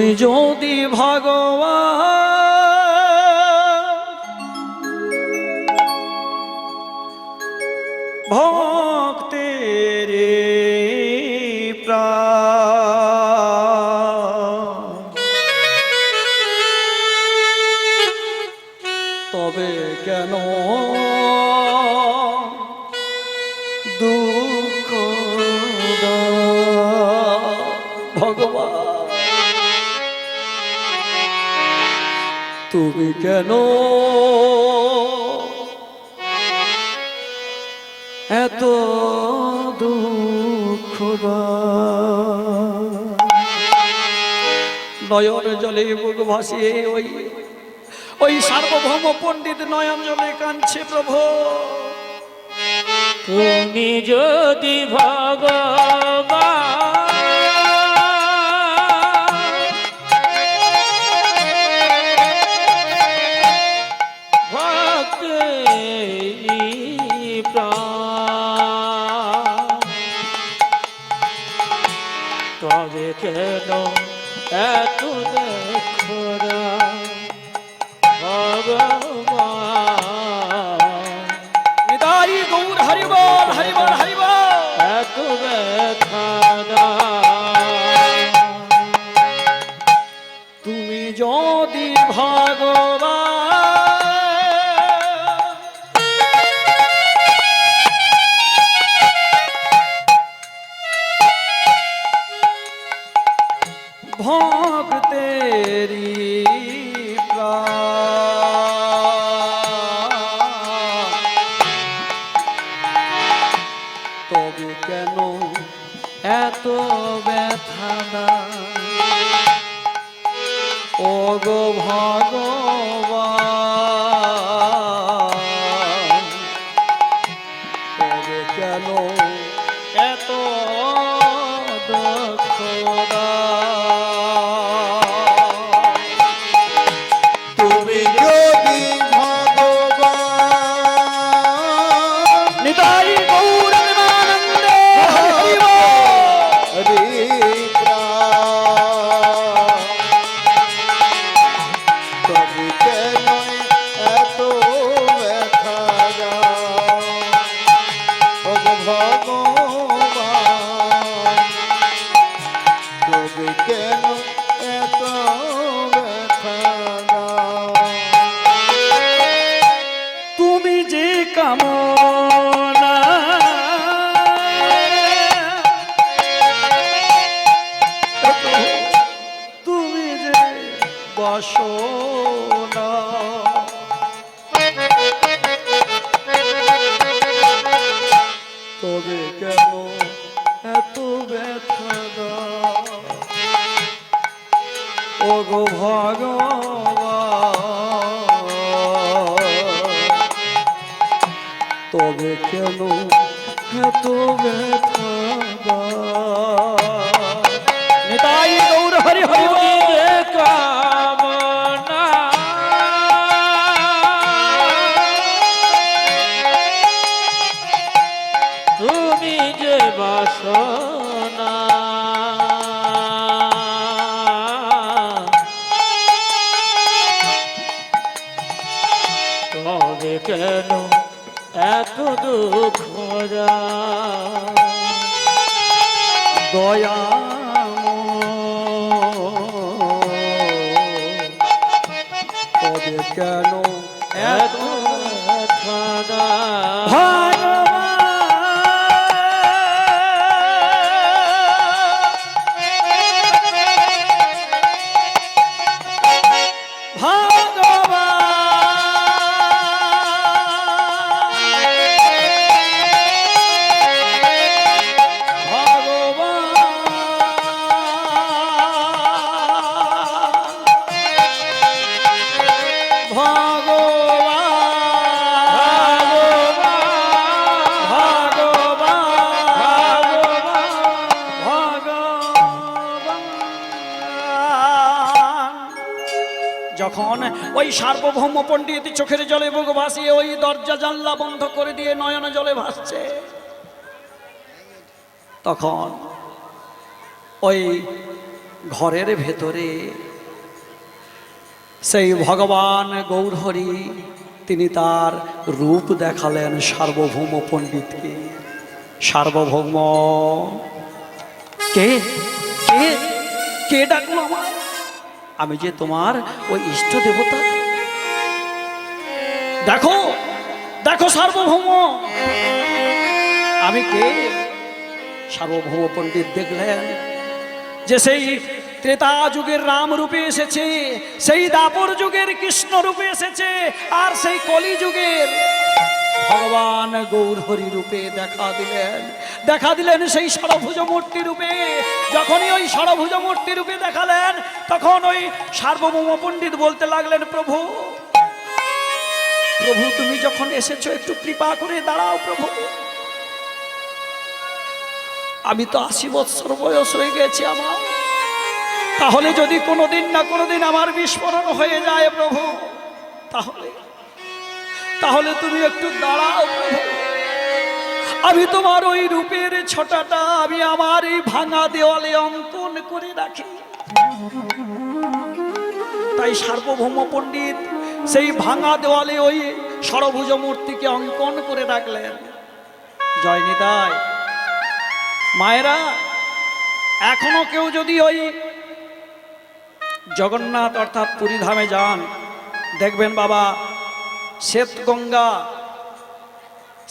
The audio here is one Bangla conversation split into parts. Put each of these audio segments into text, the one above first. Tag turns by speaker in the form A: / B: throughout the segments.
A: তুমি যদি ভগবান ভক্তের প্রাণ, তবে কেন দুঃখ ভগবান, তুমি কেন এত দুঃখ নয়ন জলে বুক ভাসিয়ে ওই সার্বভৌম পণ্ডিত নয়ন জলে কাঁদছে প্রভু।
B: তুমি যদি ভগবান ভক্তের প্রাণ, তবে কেন এত দেখরা ভগবান।
A: নিতাই গৌর হরিবল হরিবল হরিবল।
B: এত ব্যথা
A: তুমি যদি ভগবান ভক্তেরি তবে কেন এত ব্যথা ও গো ভগবান, তবে কেন এত দুঃখ
C: তুমি যদি ভগবান
A: নিতাই গৌর প্রেমানন্দে হরি বল।
C: তবে কেন এত ব্যথা ভগবান, তবে কেন এত ব্যথা
A: তুমি যে কামনা তুমি যে বাসনা তবে কেন এত ব্যথা ও গো ভগবান, তবে কেন এত ব্যথা নিতাই গৌর হরি হরি বল।
B: কামনা তুমি যে বাসনা, তবে কেন এত দুঃখ
A: দয়া তবে কেন
B: এত ব্যথা
A: যখন ওই সার্বভৌম পণ্ডিত চোখের জলে বুক ভাসিয়ে ওই দরজা জানলা বন্ধ করে দিয়ে নয়ন জলে ভাসছে, তখন ওই ঘরের ভেতরে সেই ভগবান গৌরহরি তিনি তার রূপ দেখালেন সার্বভৌম পণ্ডিতকে। সার্বভৌম, কে কে কে ডাকলো আমার? আমি যে তোমার ওই ইষ্ট দেবতা। দেখো দেখো সার্বভৌম, আমি কে? সার্বভৌম পণ্ডিত দেখলেন যে সেই ত্রেতা যুগের রাম রূপে এসেছে, সেই দাপর যুগের কৃষ্ণ রূপে এসেছে, আর সেই কলি যুগের ভগবান গৌরহরি রূপে দেখা দিলেন সেই ষড়ভুজ মূর্তি রূপে। যখনই ওই ষড়ভুজ মূর্তি রূপে দেখালেন, তখন ওই সার্বভৌম পণ্ডিত বলতে লাগলেন, প্রভু প্রভু তুমি যখন এসেছো একটু কৃপা করে দাঁড়াও প্রভু। আমি তো 80 বৎসর বয়স হয়ে গেছে আমার, তাহলে যদি কোনোদিন না কোনোদিন আমার বিস্ফোরণ হয়ে যায় প্রভু, তাহলে তুমি একটু দাঁড়াও প্রভু। আমি তোমার ওই রূপের ছটাটা আমি আমার এই ভাঙা দেওয়ালে অঙ্কন করে রাখি। তাই সার্বভৌম পণ্ডিত সেই ভাঙা দেওয়ালে ওই ষড়ভুজ মূর্তিকে অঙ্কন করে রাখলেন। জয় নিতাই। মায়েরা, এখনো কেউ যদি ওই জগন্নাথ অর্থাৎ পুরীধামে যান, দেখবেন বাবা শ্বেতগঙ্গা,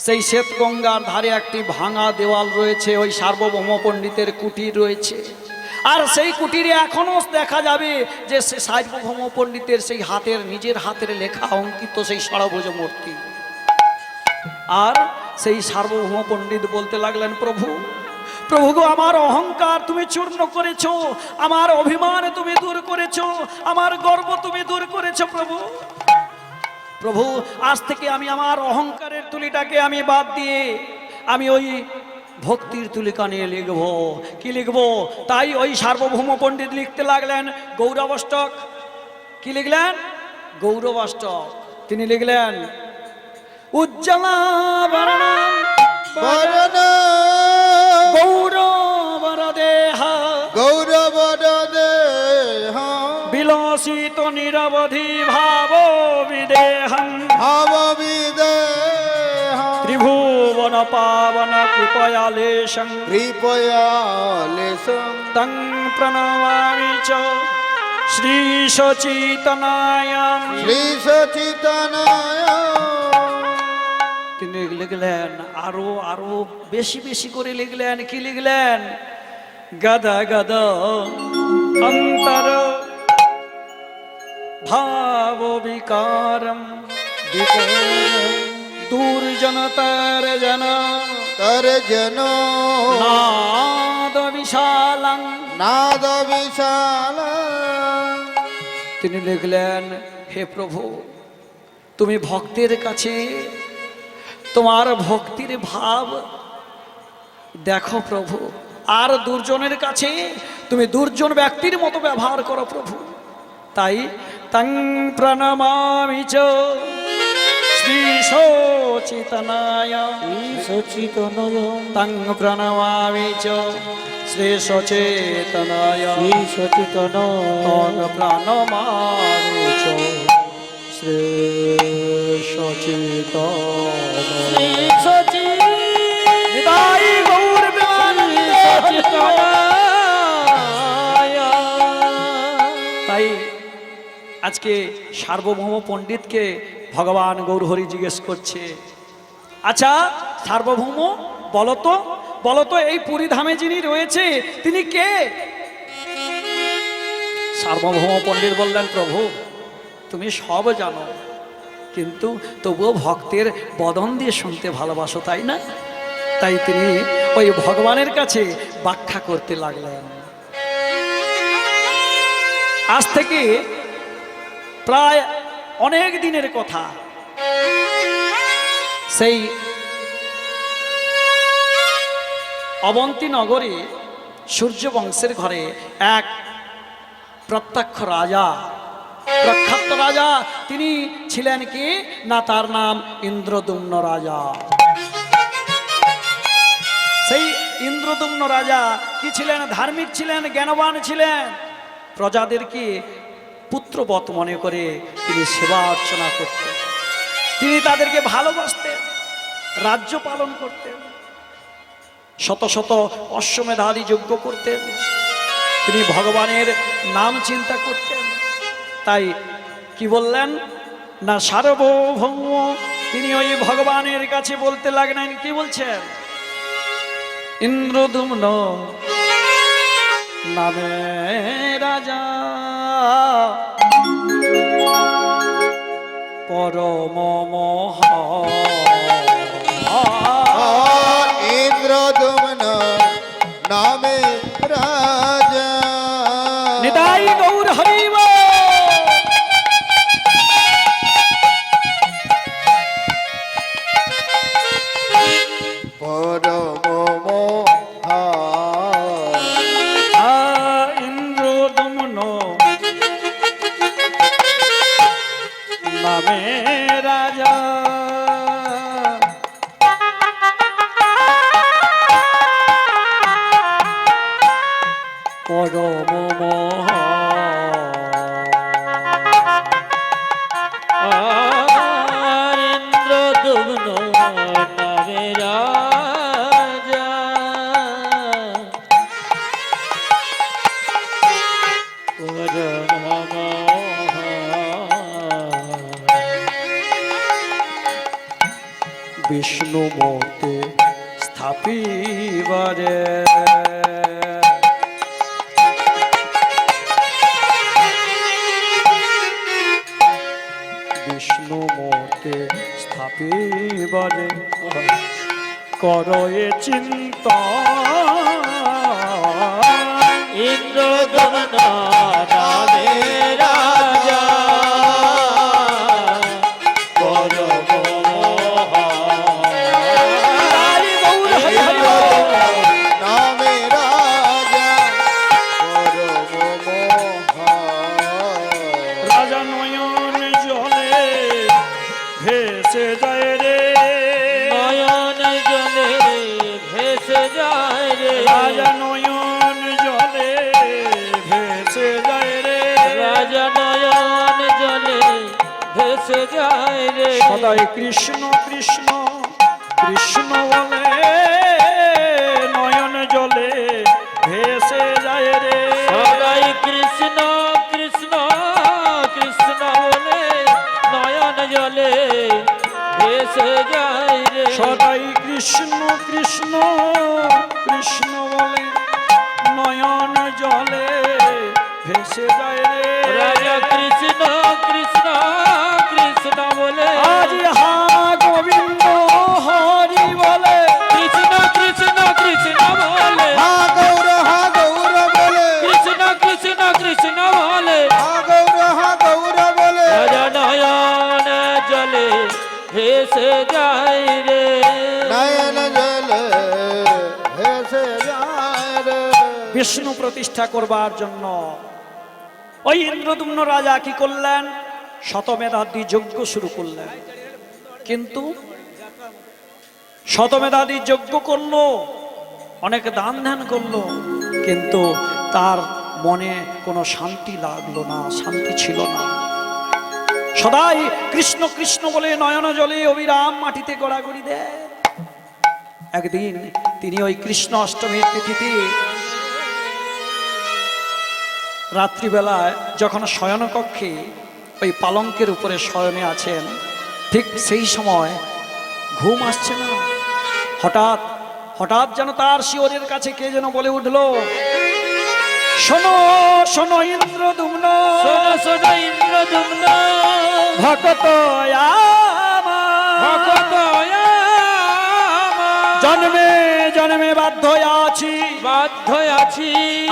A: সেই শ্বেতগঙ্গার ধারে একটি ভাঙা দেওয়াল রয়েছে, ওই সার্বভৌম পণ্ডিতের কুটির রয়েছে। আর সেই কুটিরে এখনো দেখা যাবে যে সার্বভৌম পণ্ডিতের সেই নিজের হাতের লেখা অঙ্কিত সেই ষড়ভুজ মূর্তি। আর সেই সার্বভৌম পণ্ডিত বলতে লাগলেন, প্রভু প্রভু গো, আমার অহংকার তুমি চূর্ণ করেছো, আমার অভিমান তুমি দূর করেছো, আমার গর্ব তুমি দূর করেছো প্রভু। প্রভু আজ থেকে আমি আমার অহংকারের তুলিটাকে আমি বাদ দিয়ে আমি ওই ভক্তির তুলিকা নিয়ে লিখব। কি লিখব? তাই ওই সার্বভৌম পণ্ডিত লিখতে লাগলেন গৌরবাষ্টক। কি লিখলেন? গৌরবাষ্টক। তিনি লিখলেন, উজ্জ্বলা বরণম গৌরবরদেহ
C: গৌরবরদেহ
A: বিলসিত নিরবধি ভাব বিদেহম ত্রিভুবন পাবন কৃপয়ালেশং তং প্রণমামি চ শ্রী সচিতনায়। তিনি লিখলেন আরো আরো বেশি বেশি করে লিখলেন। কি লিখলেন? গদ গদ অন্তর ভাব বিকারম দুর্জনতর জন নাদ বিশালং তিনি লিখলেন, হে প্রভু, তুমি ভক্তের কাছে তোমার ভক্তির ভাব দেখো প্রভু, আর দুর্জনের কাছে তুমি দুর্জন ব্যক্তির মতো ব্যবহার করো প্রভু। তাই তং প্রণমামি চ শ্রী সচিতনায় তং প্রণমামি চ শ্রী সচেতনায় তং প্রণমামি চ শ্রী তাই আজকে সার্বভৌম পণ্ডিতকে ভগবান গৌরহরি জিজ্ঞেস করছে, আচ্ছা সার্বভৌম বলতো এই পুরীধামে যিনি রয়েছে তিনি কে? সার্বভৌম পণ্ডিত বললেন, প্রভু তুমি সব জানো, কিন্তু তবুও ভক্তের বদন দিয়ে শুনতে ভালোবাসো, তাই না? তাই তিনি ওই ভগবানের কাছে ব্যাখ্যা করতে লাগলেন। আজ থেকে প্রায় অনেক দিনের কথা, সেই অবন্তী নগরে সূর্য বংশের ঘরে এক প্রত্যক্ষ রাজা, প্রখ্যাত রাজা, তিনি ছিলেন কি না, তার নাম ইন্দ্রদ্যুম্ন রাজা। সেই ইন্দ্রদুম্ন রাজা কি ছিলেন? ধার্মিক ছিলেন, জ্ঞানবান ছিলেন। প্রজাদেরকে পুত্রবৎ মনে করে তিনি সেবা অর্চনা করতেন, তিনি তাদেরকে ভালোবাসতেন, রাজ্য পালন করতেন, শত শত অশ্বমেধাদি যজ্ঞ করতেন, তিনি ভগবানের নাম চিন্তা করতেন। তাই কি বললেন না, সার্বভৌম তিনি ওই ভগবানের কাছে বলতে লাগলেন, কি বলছেন? ইন্দ্রদুম্ন নামে রাজা পরম মহা
C: ইন্দ্রদুম্ন নামে রাজা।
A: নিতাই গৌর হরিব।
C: পরম মহা
A: ইন্দ্রদুম্ন নামে রাজা পরম মহা
B: ইন্দ্রদুম্ন নামে রাজা পরম
A: বিষ্ণু মতে স্থাপিবারে বিষ্ণু মতে স্থাপিবারে করয়ে চিন্তা
B: ইন্দ্রদুম্ন নামে রাজা পরম
C: নামে রাজা পরম মহা।
A: রাজা নয়ন জলে ভেসে যায় রে,
B: নয়ন জলে ভেসে যায় রে
A: রাজা নয়ন জলে ভেসে যায় রে,
B: রাজা নয়ন জলে ভেসে যায় রে
A: সদাই কৃষ্ণ কৃষ্ণ কৃষ্ণ বলে নয়ন জলে ভেসে যায় রে,
B: সদাই কৃষ্ণ কৃষ্ণ কৃষ্ণ বলে নয়ন জলে ভেসে যায় রে
A: সদাই কৃষ্ণ কৃষ্ণ কৃষ্ণ বলে নয়ন জলে ভেসে যায় রে,
B: রাজা কৃষ্ণ কৃষ্ণ কৃষ্ণ বলে
A: আজ হা গোবিন্দ হরি বলে,
B: কৃষ্ণ কৃষ্ণ কৃষ্ণ বলে
C: হা গৌর বলে,
B: কৃষ্ণ কৃষ্ণ কৃষ্ণ বলে
C: হা গৌর বলে,
B: রাজা নয়ন জলে ভেসে যায় রে
C: নয়ন জলে ভেসে যায় রে।
A: বিষ্ণু প্রতিষ্ঠা করবার জন্য ওই ইন্দ্রদুম্ন রাজা কি করলেন? শতমেধাদি যজ্ঞ শুরু করলেন। কিন্তু শতমেধাদি যজ্ঞ করলো, অনেক দান ধ্যান করলো, কিন্তু তার মনে কোনো শান্তি লাগলো না, শান্তি ছিল না। সদাই কৃষ্ণ কৃষ্ণ বলে নয়ন জলে অবিরাম মাটিতে গড়াগড়ি দেয়। একদিন তিনি ওই কৃষ্ণ অষ্টমীর তিথিতে রাত্রিবেলায় যখন শয়নকক্ষে ওই পালঙ্কের উপরে শয়নে আছেন, ঠিক সেই সময় ঘুম আসছে না। হঠাৎ হঠাৎ যেন তার শিয়রের কাছে কে যেন বলে উঠল, শোনো শোনো ইন্দ্রদুম্ন,
B: শোনো শোনো ইন্দ্রদুম্ন
A: ভকত আমার,
B: ভকত আমার
A: জন্মে জন্মে বাধ্য আছি,
B: বাধ্য আছি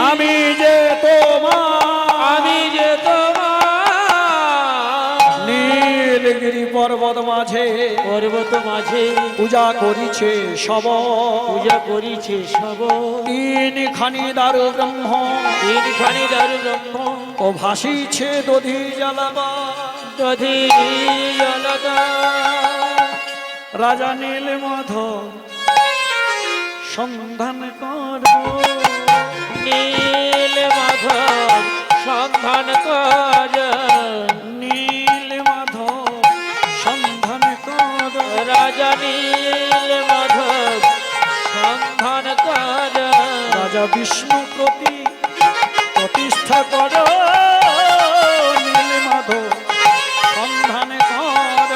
A: আমি যে তোমার,
B: আমি যে তোমার
A: নীলগিরি পর্বত মাঝে
B: পর্বত মাঝে
A: পূজা করিছে সব,
B: পূজা করিছে সব
A: তিনখানি দারু ব্রহ্ম,
B: তিনখানি দারু ব্রহ্ম
A: ও ভাসিছে দধি জ্বালাবা,
B: দধি জলদা
A: রাজা নীলমাধব সন্ধান কর
B: নীল মাধব সন্ধান কর,
A: নীল মাধব সন্ধান কর
B: রাজা নীল মাধব সন্ধান কর,
A: রাজা বিষ্ণু প্রতিষ্ঠা কর নীল মাধব সন্ধান কর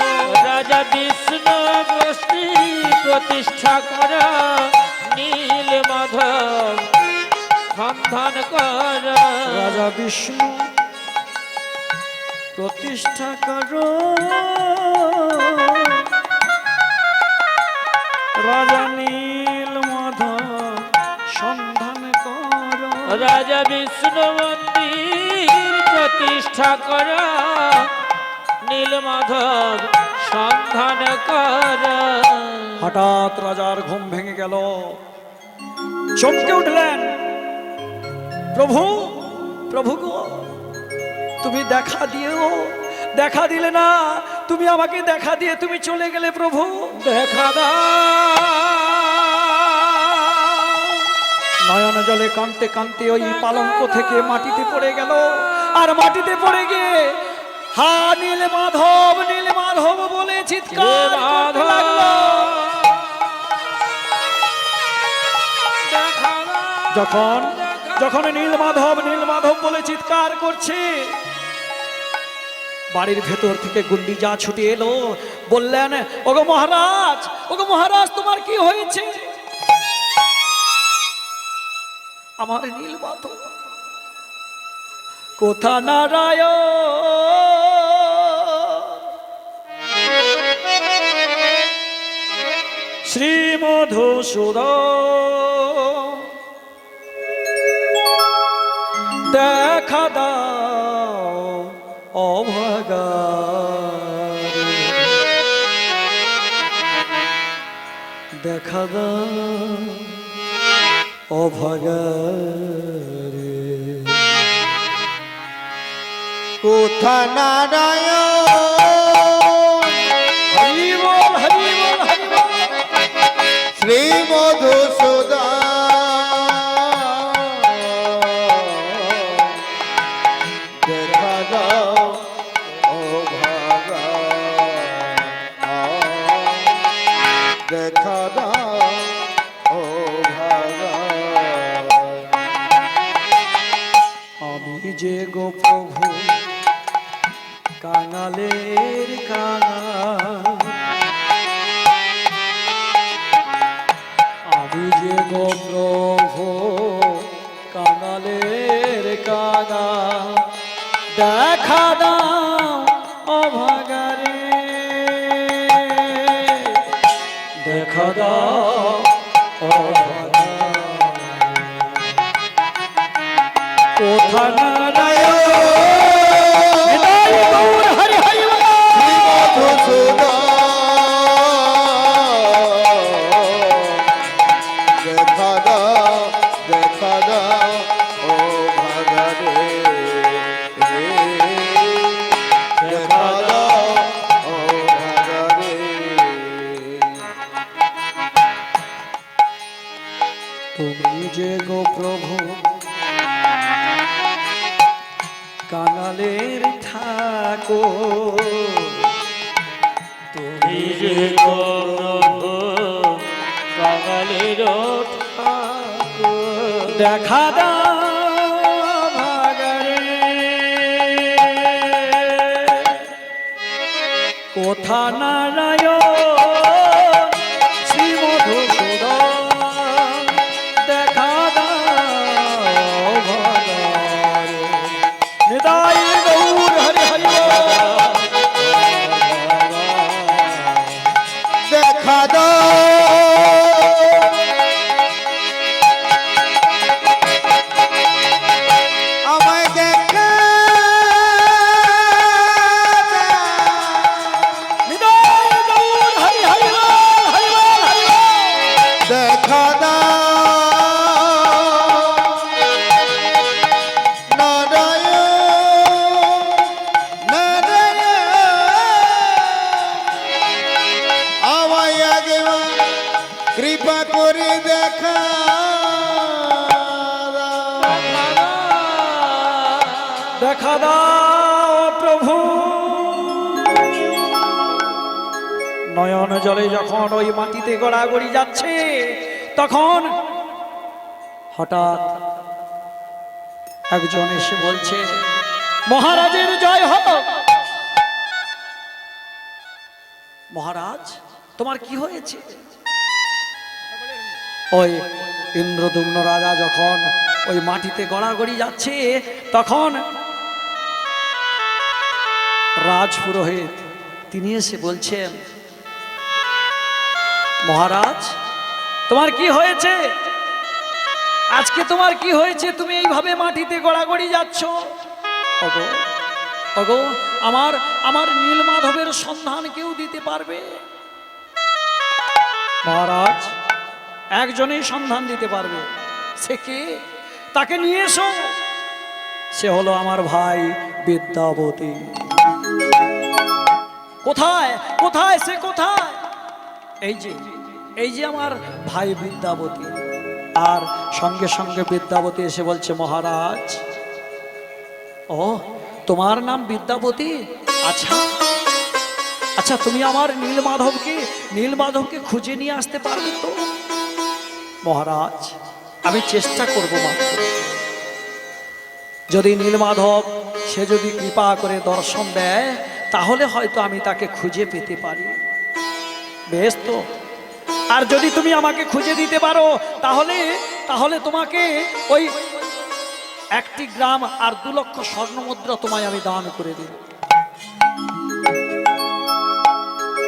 B: রাজা বিষ্ণু প্রতিষ্ঠা কর, নীল মাধব সন্ধান কর,
A: রাজা বিষ্ণু প্রতিষ্ঠা কর রাজা নীল মাধব সন্ধান কর
B: রাজা বিষ্ণু মন্দির প্রতিষ্ঠা কর, নীল মাধব সন্ধান কর।
A: হঠাৎ রাজার ঘুম ভেঙে গেল, চমকে উঠলেন। প্রভু প্রভু গো, তুমি দেখা দিলে না, তুমি আমাকে দেখা দিয়ে তুমি চলে গেলে প্রভু,
B: দেখা দাও।
A: নয়ন জলে কাঁদতে কাঁদতে ওই পালঙ্ক থেকে মাটিতে পড়ে গেল, আর মাটিতে পড়ে গিয়ে হা নীল মাধব বলে চিৎকার করতে লাগলো। যখন নীল মাধব বলে চিৎকার করছে, বাড়ির ভেতর থেকে গুন্ডিজা ছুটে এলো, বললেন ওগো মহারাজ তোমার কি হয়েছে? আমার নীল মাধব কোথা নারায়ণ শ্রী মধুসূদন দেখা দাও অভাগা, দেখা দাও অভাগা
C: কোথা নারায়ণ
A: হরি বল হরি বল হরি বল।
C: শ্রী মধুসূদন দেখা দাও ও ভাগা, দেখা দাও ও ভাগা।
A: আমি যে গো প্রভু কাঙালের কাঙাল, আমি যে গো প্রভু কাঙালের কাঙাল, দেখা দাও অভাগারে, দেখা দাও অভাগা কোথা নারায়ণ হরি হরি
C: শ্রী মধুসূদন দেখা দাও ও ভাগা রে, দেখা দাও ও ভাগা রে।
A: তুমি যে গো প্রভু কাঙালের ঠাকুর,
B: তুমি যে প্রভু কাঙালের ঠাকুর,
A: দেখা দাও ভাগারে কোথা নারায়ণ শ্রী মধুসূদন, দেখা দাও ভাগারে নিতাই গৌর হরি হরি
C: দেখা দাও আমায়, দেখা
A: নিতাই গৌর হরি হরি হরি হরি
C: দেখা দাও নারায়ণ নারায়ণ আমায় একবার কৃপা করে দেখা
A: দেখা দাও প্রভু। নয়ন জলে যখন ওই মাটিতে গড়াগড়ি যাচ্ছে, তখন হঠাৎ একজন এসে বলছে, মহারাজের জয় হোক। মহারাজ, তোমার কি হয়েছে? ওই ইন্দ্রদুম্ন রাজা যখন ওই মাটিতে গড়াগড়ি যাচ্ছে, তখন রাজপুরোহিত তিনি এসে বলছেন, মহারাজ তোমার কি হয়েছে? আজকে তোমার কি হয়েছে? তুমি এইভাবে মাটিতে গড়াগড়ি যাচ্ছ। ওগো ওগো, আমার আমার নীলমাধবের সন্ধান কেউ দিতে পারবে? মহারাজ, একজনেই সন্ধান দিতে পারবে। সে কে? তাকে নিয়ে এসো। সে হলো আমার ভাই বিদ্যাবতী। কোথায় কোথায় সে কোথায়? এই যে আমার ভাই বিদ্যাবতী। আর সঙ্গে সঙ্গে বিদ্যাবতী এসে বলছে, মহারাজ, ও তোমার নাম বিদ্যাবতী? আচ্ছা আচ্ছা, তুমি আমার নীলমাধবকে খুঁজে নিয়ে আসতে পারবে তো? মহারাজ, আমি চেষ্টা করব মাত্র। যদি নীলমাধব সে যদি কৃপা করে দর্শন দেয়, তাহলে হয়তো আমি তাকে খুঁজে পেতে পারি। বেশ তো। আর যদি তুমি আমাকে খুঁজে দিতে পারো, তাহলে তোমাকে ওই 1টি গ্রাম আর 2 লক্ষ স্বর্ণমুদ্রা তোমায় আমি দান করে দিই।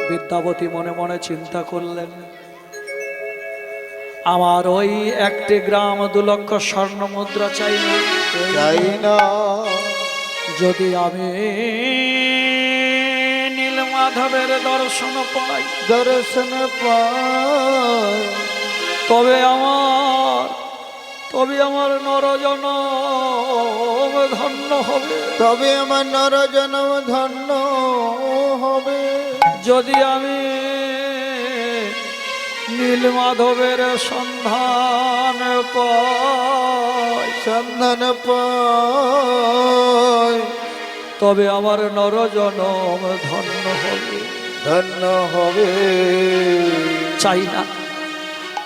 A: বিদ্যাবতী মনে মনে চিন্তা করলেন, আমার ওই 1টি গ্রাম 2 লক্ষ স্বর্ণমুদ্রা চাই না। যদি আমি নীলমাধবের দর্শন পাই, তবে আমার নরজনম ধন্য হবে। যদি আমি নীলমাধবের সন্ধান পাই, তবে আমার নরজনম ধন্য হবে।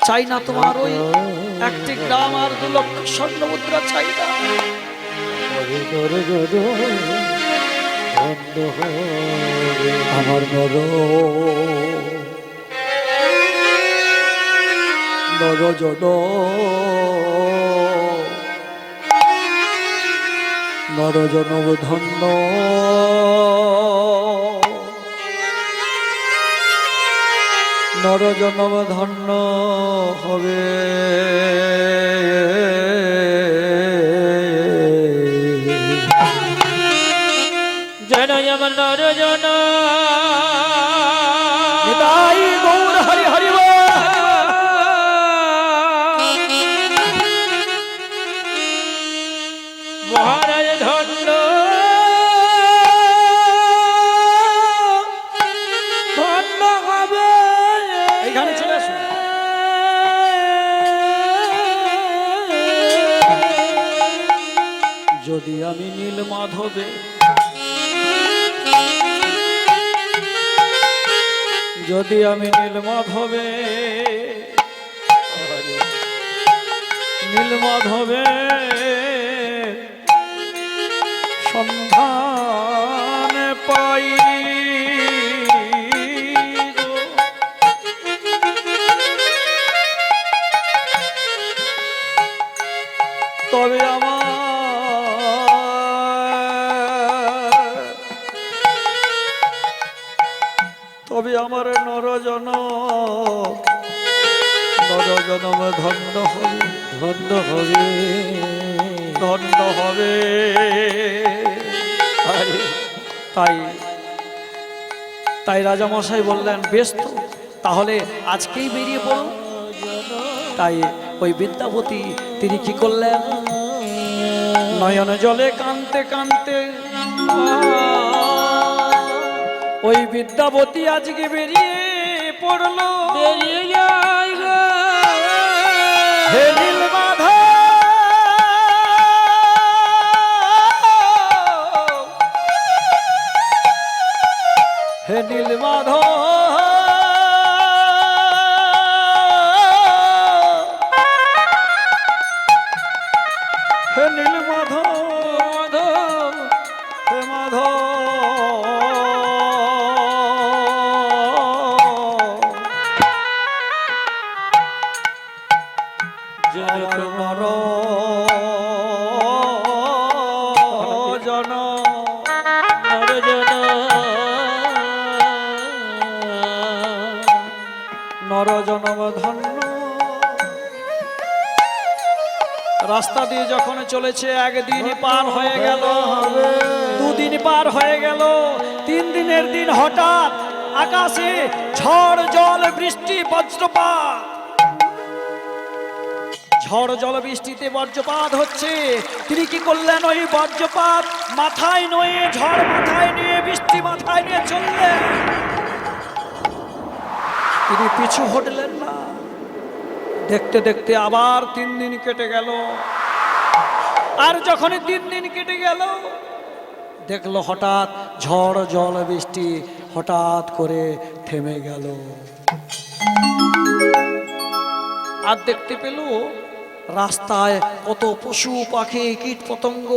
A: চাই না তোমার ওই 1টি গ্রাম আর 2 লক্ষ স্বর্ণমুদ্রা চাই না। আমার নরজনম ধন্য হবে।
B: যেন আমার নরজন
A: নিতাই গৌর হরি হরি বল।
B: মহারাজ ধন্য হবে।
A: এইখানে চলে আসুন। যদি আমি নীলমাধবে নীলমাধবে সন্ধান পাই, তবে আমার নরজনম ধন্য হবে। তাই রাজামশাই বললেন, বেশ তো, তাহলে আজকেই বেরিয়ে পড়ো। তাই ওই বিদ্যাপতি তিনি কি করলেন, নয়ন জলে কানতে কানতে ওই বিদ্যাপতি আজকে বেরিয়ে পড়লো।
B: বেরিয়ে যায় গো। জন
A: নর জন নর জনম ধন্য। রাস্তা দিয়ে যখন চলেছে, একদিন পার হয়ে গেল, দুদিন পার হয়ে গেল, 3 দিনের দিন হঠাৎ আকাশে ঝড় জল বৃষ্টি বজ্রপাত। ঝড় জল বৃষ্টিতে বজ্রপাত হচ্ছে। তিনি কি করলেন? ওই বজ্রপাত মাথায় নয়ে, ঝড় মাথায় নিয়ে, বৃষ্টি মাথায় নিয়ে চললেন। তিনি পিছু হটলেন না। দেখতে দেখতে আবার 3 দিন কেটে গেল। আর যখন 3 দিন কেটে গেল, দেখলো হঠাৎ ঝড় জল বৃষ্টি হঠাৎ করে থেমে গেল। আর দেখতে পেল রাস্তায় কত পশু পাখি কীট পতঙ্গ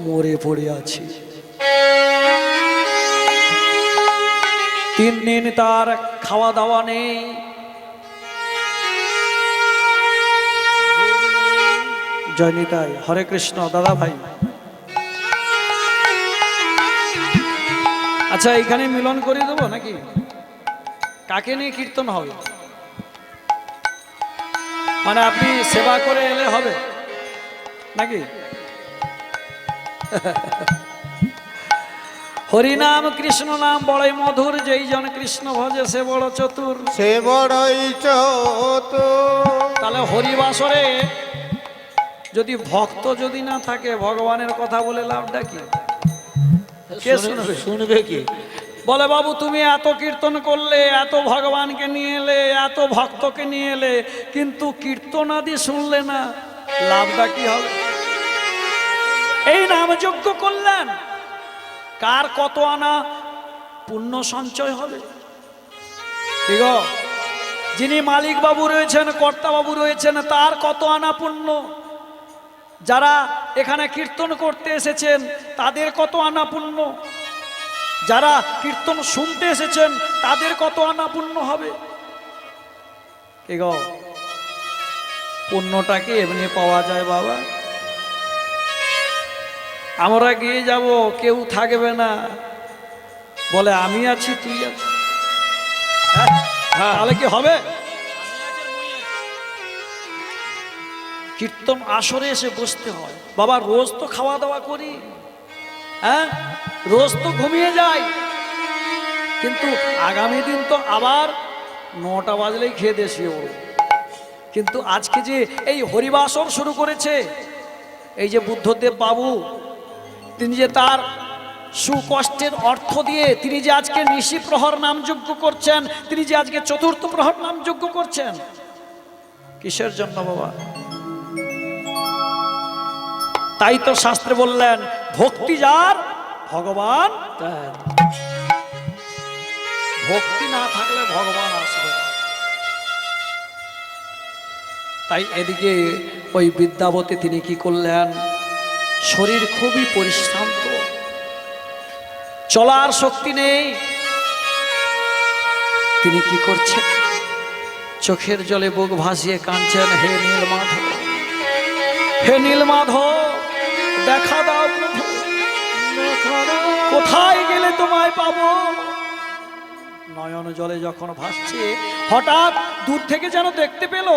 A: মরে পড়ে আছে। 3 দিন তার খাওয়া দাওয়া নেই। জয়নিতাই, হরে কৃষ্ণ। দাদা ভাই, আচ্ছা এইখানে মিলন করে দেবো নাকি? কাকে নিয়ে কীর্তন হবে? মানে আপনি সেবা করে এলে হবে নাকি? হরিনাম কৃষ্ণ নাম বড়ই মধুর, যেই জন কৃষ্ণ ভজে সে বড় চতুর।
C: সে বড়ই চতুর।
A: তাহলে হরিবাসরে যদি ভক্ত যদি না থাকে, ভগবানের কথা বলে লাভটা কি? কে শুনবে?
B: শুনবে কি?
A: বলে বাবু তুমি এত কীর্তন করলে, এত ভগবানকে নিয়ে এলে, এত ভক্তকে নিয়ে এলে, কিন্তু কীর্তনাদি শুনলে না, লাভটা কি হবে? এই নামযজ্ঞ করলেন, কার কত আনা পুণ্য সঞ্চয় হবে? ঠিক, যিনি মালিক বাবু রয়েছেন, কর্তা বাবু রয়েছেন, তার কত আনা পুণ্য। যারা এখানে কীর্তন করতে এসেছেন তাদের কত আনা পুণ্য। যারা কীর্তন শুনতে এসেছেন তাদের কত আনা পুণ্য হবে। ঠিক, পুণ্যটাকে এমনি পাওয়া যায় বাবা? আমরা গিয়ে যাব, কেউ থাকবে না, বলে আমি আছি তুই আছি, তাহলে কি হবে? কীর্তন আসরে এসে বসতে হয় বাবা। রোজ তো খাওয়া দাওয়া করি, হ্যাঁ, রোজ তো ঘুমিয়ে যাই, কিন্তু আগামী দিন তো আবার 9টা বাজলেই খেয়ে দেশে ওর। কিন্তু আজকে যে এই হরিবাসর শুরু করেছে, এই যে বুদ্ধদেব বাবু, তিনি যে তার সুকষ্টের অর্থ দিয়ে তিনি যে আজকে নিশি প্রহর নামযজ্ঞ করছেন, তিনি যে আজকে চতুর্থ প্রহর নামযজ্ঞ করছেন, কিসের জন্য বাবা? তাই তো শাস্ত্রে বললেন, ভক্তি যার ভগবান তার। ভক্তি না থাকলে ভগবান আসবে। তাই এদিকে ওই বিদ্যাবতী তিনি কি করলেন? শরীর খুবই পরিশ্রান্ত, চলার শক্তি নেই। তিনি কি করছেন? চোখের জলে বুক ভাসিয়ে কাঁদছেন, হে নীলমাধব, হে নীলমাধব, দেখা দাও প্রভু, কোথায় গেলে তোমায় পাবো? নয়ন জলে যখন ভাসছে, হঠাৎ দূর থেকে যেন দেখতে পেল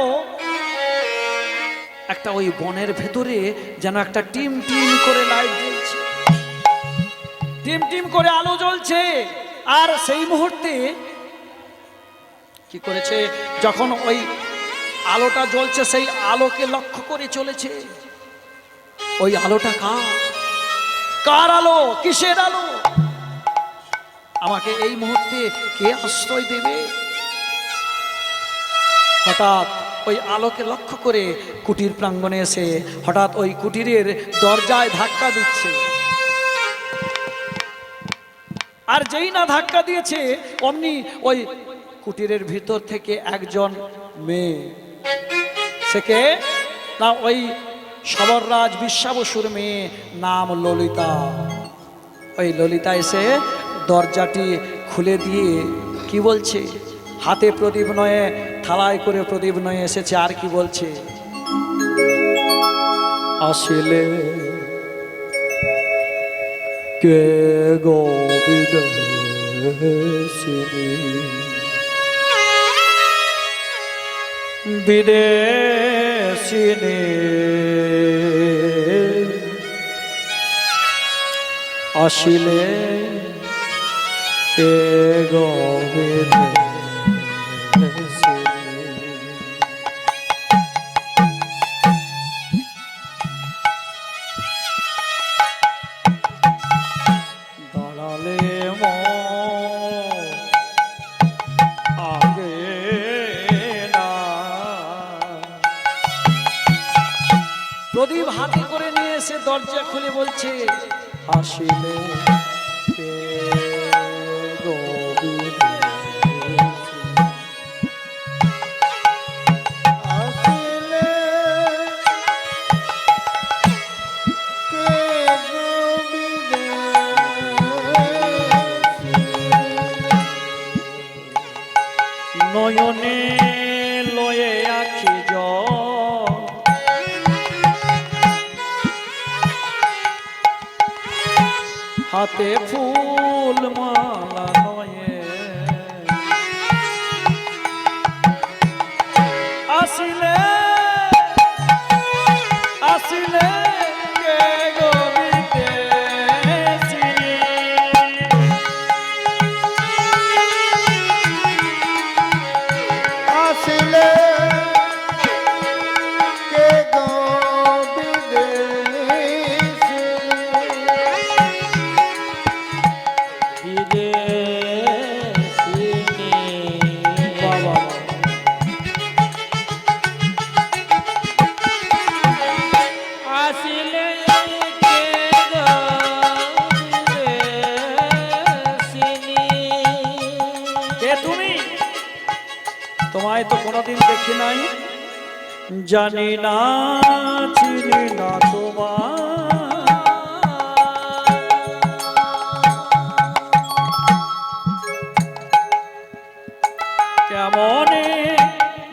A: একটা ওই বনের ভেতরে যেন একটা টিম টিম করে লাইট জ্বলছে, টিম টিম করে আলো জ্বলছে। আর সেই মুহূর্তে কি করেছে? যখন ওই আলোটা জ্বলছে, সেই আলোকে লক্ষ্য করে চলেছে। ওই আলোটা কার? কার আলো? কিসের আলো? আমাকে এই মুহূর্তে কে আশ্রয় দেবে? হঠাৎ ওই আলোকে লক্ষ্য করে কুটির প্রাঙ্গণে এসে হঠাৎ ওই কুটিরের দরজায় ধাক্কা দিচ্ছে। আর যেই না ধাক্কা দিয়েছে, অমনি ওই কুটিরের ভিতর থেকে একজন মেয়ে, সে কে না? ওই সবররাজ বিশ্বাবসুর মেয়ে, নাম ললিতা। ওই ললিতা এসে দরজাটি খুলে দিয়ে কি বলছে? হাতে প্রদীপ নয়ে, থালায় করে প্রদীপ নয়ে এসেছে। আর কি বলছে? আসিলে কে গো বিদেশিনী বিদেশিনী আসিলে কে গো বিদেশিনী দাঁড়ালে আগে না প্রদীপ হাতে করে নিয়ে এসে দরজা খুলে বলছে আসিলে কে গো বিদেশিনী
C: আসিলে কে গো বিদেশিনী
A: নয়নে লয়ে আখি জল হাতে ফুল মালা নয়ে আসিলে আসিলে কে গো বিদেশিনী
C: আসিলে কে গো বিদেশিনী
B: বিদেশিনী
A: বাবা
B: আসিলে কে গো বিদেশিনী
A: কে তুমি তোমায় তো কোনোদিন দেখি নাই জানি না চিনি না তোমার কেমনে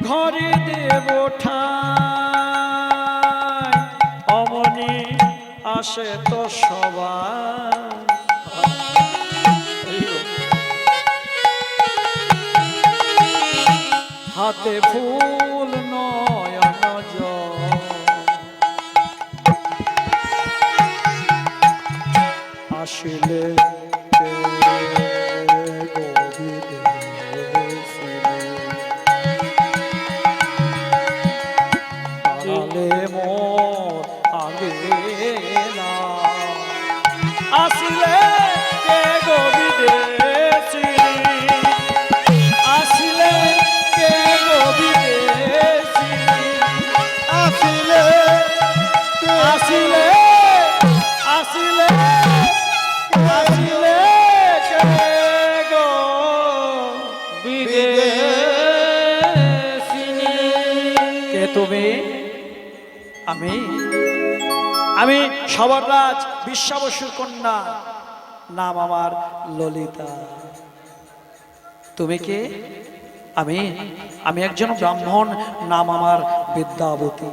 A: ঘরে দেব ঠাই অমনি আসে তো সবাই হাতে ফুল নয়ন জল আসিলে কে গো বিদেশিনী আড়ালে মোর আগে না আসিলে কে গো বিদেশিনী আসিলে কে গো বিদেশিনী
C: আসিলে
A: আসিলে আসিলে আসিলে কে গো
B: বিদেশিনী
A: কে তুমি আমি আমি সবররাজ বিশ্বাবসুর কন্যা নাম আমার ললিতা তুমি কে আমি আমি একজন ব্রাহ্মণ নাম আমার বিদ্যাবতী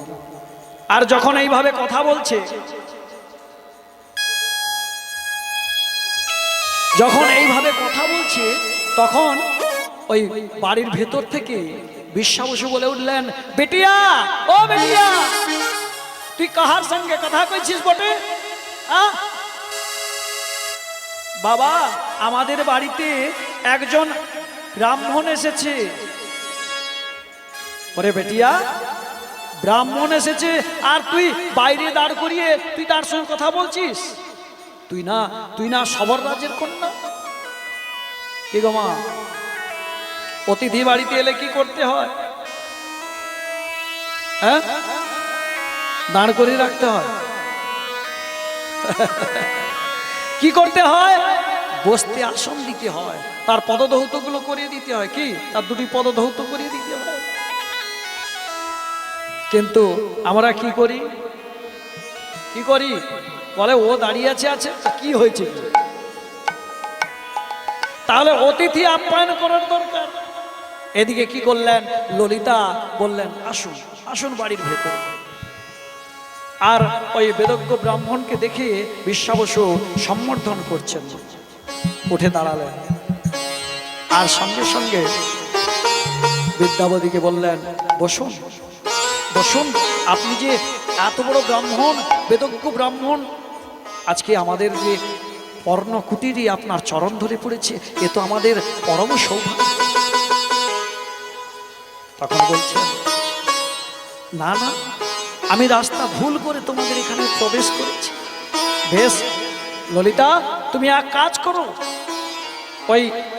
A: আর যখন এইভাবে কথা বলছে যখন এইভাবে কথা বলছে তখন ওই বাড়ির ভেতর থেকে বিশ্বাবসু বলে উঠলেন বেটিয়া ও বেটিয়া তুই কাহার সঙ্গে কথা কইছিস বটে বাবা আমাদের বাড়িতে একজন ব্রাহ্মণ এসেছে ওরে বেটিয়া ব্রাহ্মণ এসেছে আর তুই বাইরে দাঁড় করিয়ে তুই তার সঙ্গে কথা বলছিস তুই না সবররাজের কন্যা কি গো মা অতিথি বাড়িতে এলে কি করতে হয় হ্যাঁ দাঁড় করিয়ে রাখতে হয় কি করতে হয় বসতে আসন দিতে হয় তার পদধৌত গুলো করিয়ে দিতে হয় কি তার দুটি পদধৌত করিয়ে দিতে হয় কিন্তু আমরা কি করি বলে ও দাঁড়িয়ে আছে কি হয়েছে তাহলে অতিথি আপ্যায়ন করার দরকার এদিকে কি করলেন ললিতা বললেন আসুন আসুন বাড়ির ভেতরে আর ওই বেদজ্ঞ ব্রাহ্মণকে দেখে বিশ্বাবসু সম্বর্ধন করছেন। উঠে দাঁড়ালেন আর সঙ্গে সঙ্গে বিদ্যাবতীকে বললেন, বসুন বসুন, আপনি যে এত বড় ব্রাহ্মণ, বেদজ্ঞ ব্রাহ্মণ, আজকে আমাদের যে পর্ণকুটিরই আপনার চরণ ধরে পড়েছে, এ তো আমাদের পরম সৌভাগ্য। তখন বলছেন, না না, আমি রাস্তা ভুল করে তোমাদের এখানে প্রবেশ করেছি। বেশ ললিতা, তুমি এক কাজ করো,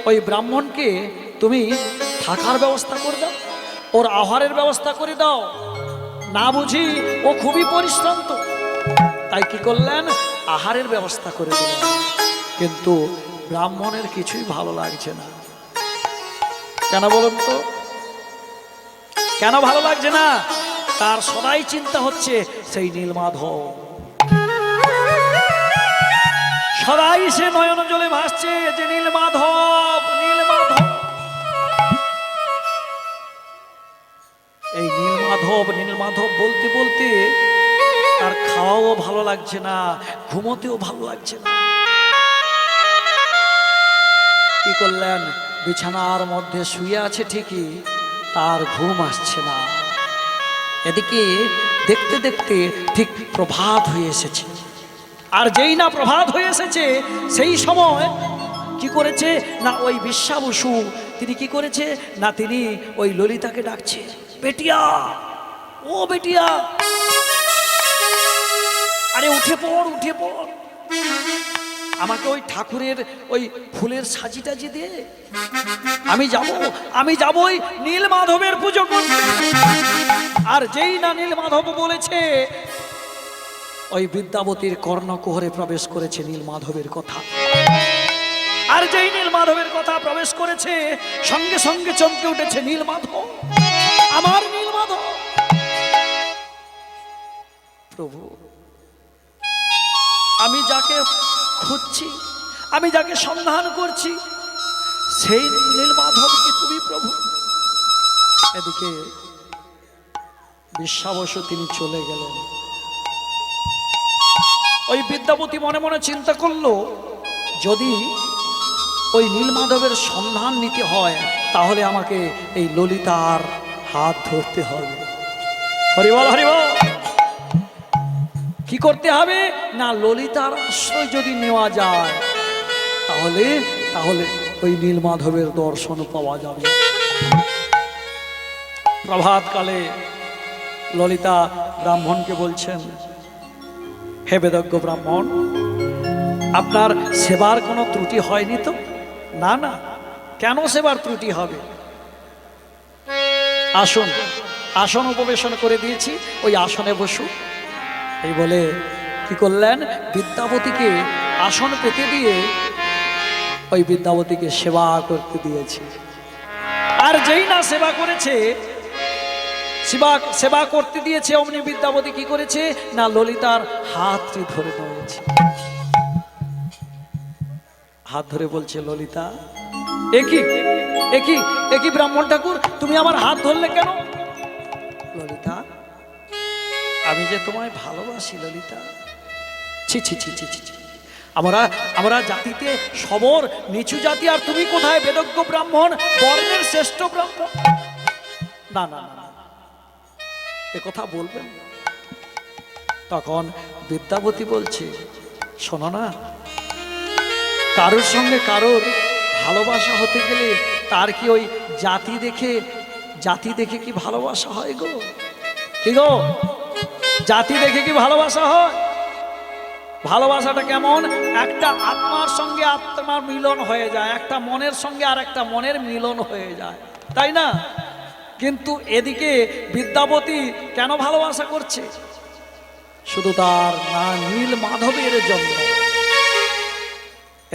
A: ওই ব্রাহ্মণকে তুমি থাকার ব্যবস্থা করে দাও, ওর আহারের ব্যবস্থা করে দাও। না বুঝি ও খুবই পরিশ্রান্ত, তাই কি করলেন, আহারের ব্যবস্থা করে দিলেন। কিন্তু ব্রাহ্মণের কিছুই ভালো লাগছে না। কেন বলুন তো, কেন ভালো লাগছে না? তার সদাই চিন্তা হচ্ছে সেই নীলমাধব। সদাই সে নয়ন জলে ভাসছে যে নীলমাধব নীলমাধব। এই নীলমাধব নীলমাধব বলতে বলতে তার খাওয়াও ভালো লাগছে না, ঘুমোতেও ভালো লাগছে না। কি করলেন, বিছানার মধ্যে শুয়ে আছে ঠিকই, তার ঘুম আসছে না। এদিকে দেখতে দেখতে ঠিক প্রভাত হয়ে এসেছে। আর যেই না প্রভাত হয়ে এসেছে, সেই সময় কি করেছে না, ওই বিশ্বাবসু তিনি কি করেছে না, তিনি ওই ললিতাকে ডাকছে, বেটিয়া, ও বেটিয়া, আরে উঠে পড়, উঠে পড়, আমাকে ওই ঠাকুরের ওই ফুলের সাজি টাজি দে, আমি যাব ওই নীলমাধবের পুজো করতে। আর যেই না নীলমাধব বলেছে, ওই বিদ্যাবতীর কর্ণকুহরে প্রবেশ করেছে নীলমাধবের কথা। আর যেই নীলমাধবের কথা প্রবেশ করেছে, সঙ্গে সঙ্গে চমকে উঠেছে নীলমাধব, আমার নীলমাধব। প্রভু, আমি যাকে খুঁজছি, আমি যাকে সন্ধান করছি, সেই নীলমাধবকে তুমি প্রভু। এদিকে বিশ্বাবসু তিনি চলে গেলেন। ওই বিদ্যাপতি মনে মনে চিন্তা করলো, যদি ওই নীলমাধবের সন্ধান নিতে হয়, তাহলে আমাকে এই ললিতার হাত ধরতে হবে। হরিবল হরিবল। কি করতে হবে না, ললিতার আশ্রয় যদি নেওয়া যায়, তাহলে তাহলে ওই নীলমাধবের দর্শন পাওয়া যাবে। প্রভাতকালে ললিতা ব্রাহ্মণকে বলছেন, হে বেদজ্ঞ ব্রাহ্মণ, আপনার সেবার কোনো ত্রুটি হয়নি তো? না না, কেন সেবার ত্রুটি হবে? আসুন, আসন উপবেশন করে দিয়েছি, ওই আসনে বসুন। এই বলে কি করলেন, বিদ্যাবতীকে আসন পেতে দিয়ে ওই বিদ্যাবতীকে সেবা করতে দিয়েছে। আর যেই না সেবা করেছে, সেবা করতে দিয়েছে, অমনি বিদ্যাবতী কি করেছে না, ললিতার হাতটি ধরে নিয়েছে। হাত ধরে বলছে, ললিতা, একই ব্রাহ্মণ ঠাকুর, তুমি আমার হাত ধরলে কেন? ললিতা, আমি যে তোমায় ভালোবাসি ললিতা। ছি ছি ছি ছি ছি, আমরা জাতিতে সবর নিচু জাতি, আর তুমি কোথায় বেদজ্ঞ ব্রাহ্মণ, বর্ণের শ্রেষ্ঠ ব্রাহ্মণ। না না না, এ কথা বলবেন। তখন বিদ্যাবতী বলছে, শোনো না, কারোর সঙ্গে কারোর ভালোবাসা হতে গেলে তার কি ওই জাতি দেখে কি ভালোবাসা হয় গো? কি গো, জাতি দেখে কি ভালোবাসা হয়? ভালোবাসাটা কেমন, একটা আত্মার সঙ্গে আত্মার মিলন হয়ে যায়, একটা মনের সঙ্গে আর একটা মনের মিলন হয়ে যায়, তাই না? কিন্তু এদিকে বিদ্যাবতী কেন ভালোবাসা করছে? শুধু তার না নীলমাধবের জন্য।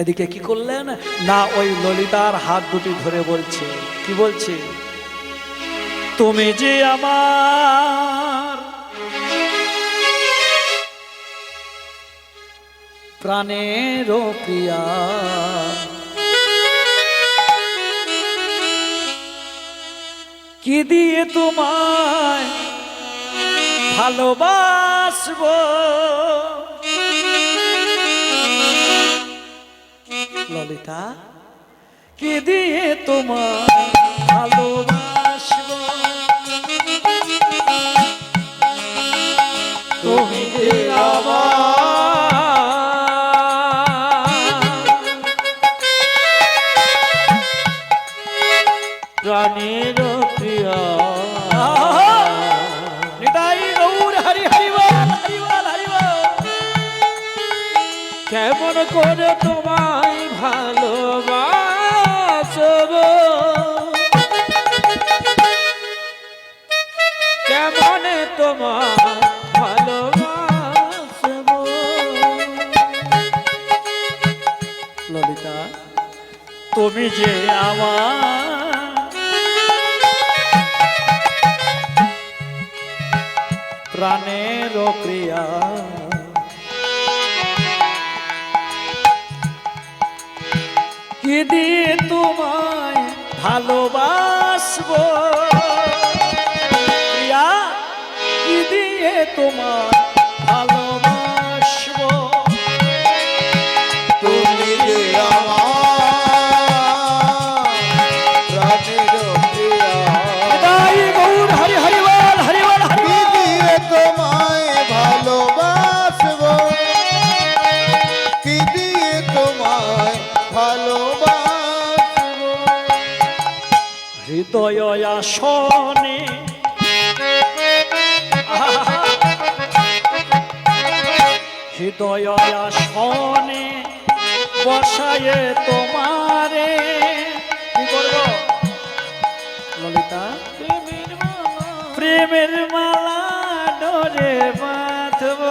A: এদিকে কি করলেন না, ওই ললিতার হাত দুটি ধরে বলছে, কি বলছে, তুমি যে আমার প্রাণের প্রিয়া, কি দিয়ে তোমায় ভালোবাসা ভালোবাসবো। ললিতা কি দিয়ে তোমার ভালোবাসবো, তুমি যে
B: প্রাণের প্রিয়া।
A: নিতাই গৌর হরি হরি বল, হরি বল, হরি বল।
B: কেমন করে তোমায় ভালোবাসবো, কেমন তোমায় ভালোবাসবো।
A: ললিতা তুমি যে আমার প্রাণের প্রিয়া, কি দিয়ে তোমায় ভালোবাসবো প্রিয়া, কি দিয়ে তোমায় ভালোবাসবো,
C: তুমি যে আমার প্রাণের প্রিয়া,
A: নিতাই গৌর হরি হরি বল, হরি বল, হরি
C: কি
A: বল।
C: দিয়ে তোমায় ভালোবাসবো, কি দিয়ে তোমায় ভালোবাসবো।
A: হৃদয় আসনে হৃদয় আসনে বসায়ে তোমারে কি করব ললিতা, প্রেমের মালা ডোরে বাঁধব,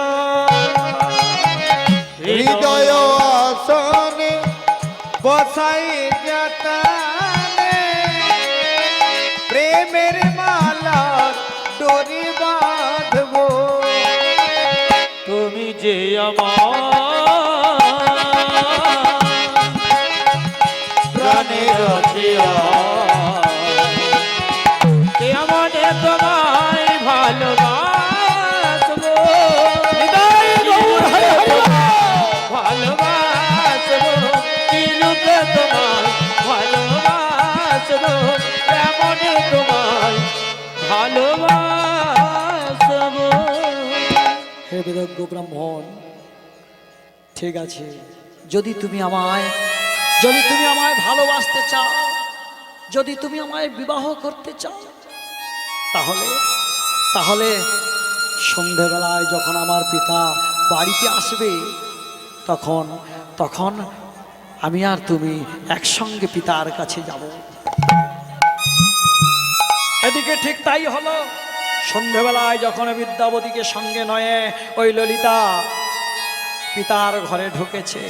C: হৃদয় আসনে বসাই যাতানে, প্রেমের মালা ডোরি বাঁধবো।
B: তুমি যে আমার
C: প্রাণের প্রিয়া,
B: কেমন তোমায় ভালোবাসবো,
A: নিতাই গৌর হরি হরি বল।
B: ভালোবাসবো, কি রূপে তোমায় ভালোবাসবো, কেমন তোমায় ভালোবাসবো।
A: হে বিদগ্ধ ব্রাহ্মণ, ঠিক আছে, যদি তুমি আমায় ভালোবাসতে চাও, যদি তুমি আমায় বিবাহ করতে চাও, তাহলে তাহলে সন্ধেবেলায় যখন আমার পিতা বাড়িতে আসবে, তখন তখন আমি আর তুমি একসঙ্গে পিতার কাছে যাব। এদিকে ঠিক তাই হলো। সন্ধেবেলায় যখন বিদ্যাবতীকে সঙ্গে নয়ে ওই ললিতা পিতার ঘরে ঢুকেছে,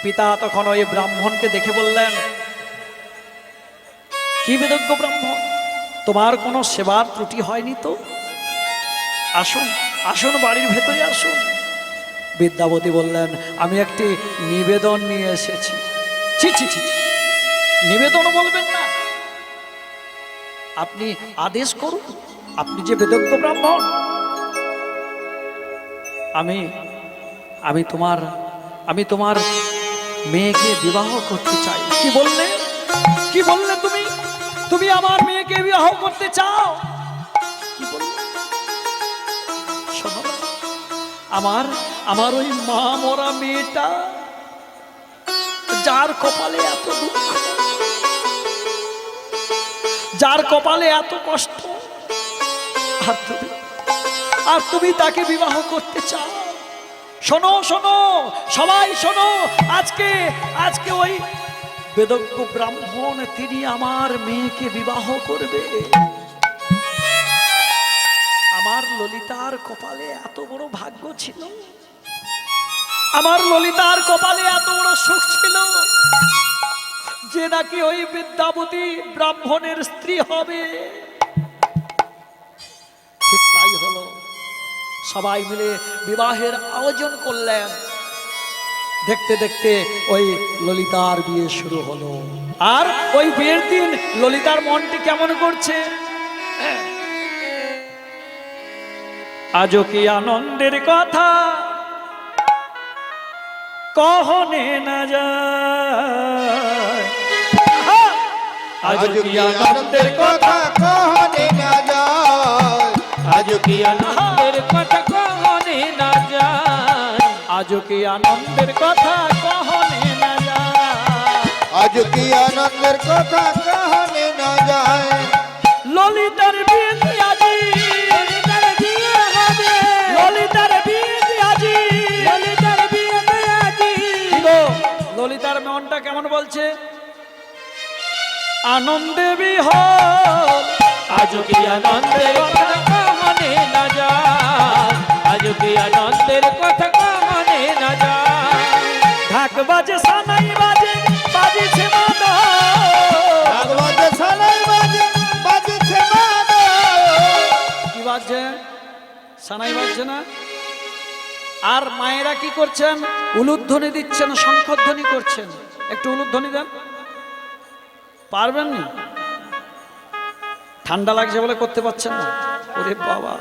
A: পিতা তখন ওই ব্রাহ্মণকে দেখে বললেন, কি বিদগ্ধ ব্রাহ্মণ, তোমার কোনো সেবার ত্রুটি হয়নি তো? আসুন আসুন, বাড়ির ভেতরে আসুন। বিদ্যাবতী বললেন, আমি একটি নিবেদন নিয়ে এসেছি। ছি ছি ছি, নিবেদন বলবেন না, আপনি আদেশ করুন, আপনি যে বেদজ্ঞ ব্রাহ্মণ। আমি তোমার মেয়েকে বিবাহ করতে চাই। কি বললে, কি বললে তুমি? তুমি আমার মেয়েকে বিবাহ করতে চাও? কি বললে? শোনো, আমার ওই মা মরা মেয়েটা, যার কপালে এত দুঃখ, যার কপালে এত কষ্ট, আর তুমি তাকে বিবাহ করতে চাও? শোনো শোনো, সবাই শোনো, আজকে ওই বেদজ্ঞ ব্রাহ্মণ তিনি আমার মেয়েকে বিবাহ করবে। আমার ললিতার কপালে এত বড় ভাগ্য ছিল, আমার ললিতার কপালে এত বড় সুখ ছিল যে নাকি ওই বিদ্যাবতী ব্রাহ্মণের স্ত্রী হবে। ঠিক তাই হলো, সবাই মিলে বিবাহের আয়োজন করলেন। দেখতে দেখতে ওই ললিতার বিয়ে শুরু হলো। আর ওই বিয়ের দিন ললিতার মনটি কেমন করছে? আজও কি আনন্দের কথা কহনে না যায়।
C: আজও কি আনন্দের কথা কহনে না যায়।
B: আজ কি আনন্দের কথা কহনে না যায়।
A: আজও কি আনন্দের কথা কহনে না যায়।
C: আজও কি আনন্দের কথা কহনে না যায়।
A: ললিতার বিয়ে আজি,
B: ললিতার বিয়ে হবে,
A: ললিতার বিয়ে আজি,
B: ললিতার বিয়ে আজি।
A: কি গো, ললিতার মনটা কেমন বলছে? আনন্দে বিহল।
B: আজ কি আনন্দের কথা কহনে না যায়। আজ কি আনন্দের কথা কহনে না যায়।
A: ঢাক বাজে সানাই বাজে বাজিছে মাদল।
C: ঢাক বাজে সানাই বাজে বাজিছে মাদল।
A: কি বাজছে? সানাই বাজছে না? আর মায়েরা কি করছেন? উলুধ্বনি দিচ্ছেন, শঙ্খধ্বনি করছেন। একটু উলুধ্বনি দেন, পারবেন না? ঠান্ডা লাগছে বলে করতে পারছেন না? ওরে বাবা,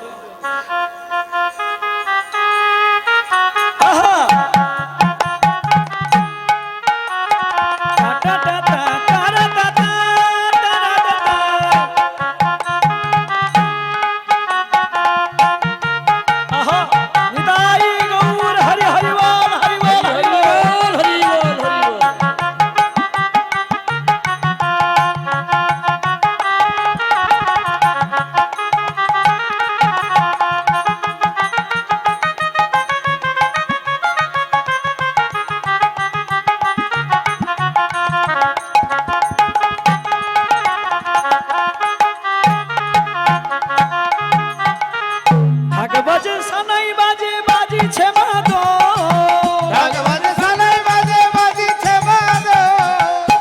A: আহা! টা টা টা টা রা টা টা, টা রা টা টা। আহা! নিতাই গৌর হরি হরি বল, হরি বল, হরি বল।
B: হরি বল, হরি বল।
A: ঢাক বাজে সানাই বাজে বাজিছে মাদল।
C: ঢাক বাজে সানাই বাজে বাজিছে মাদল।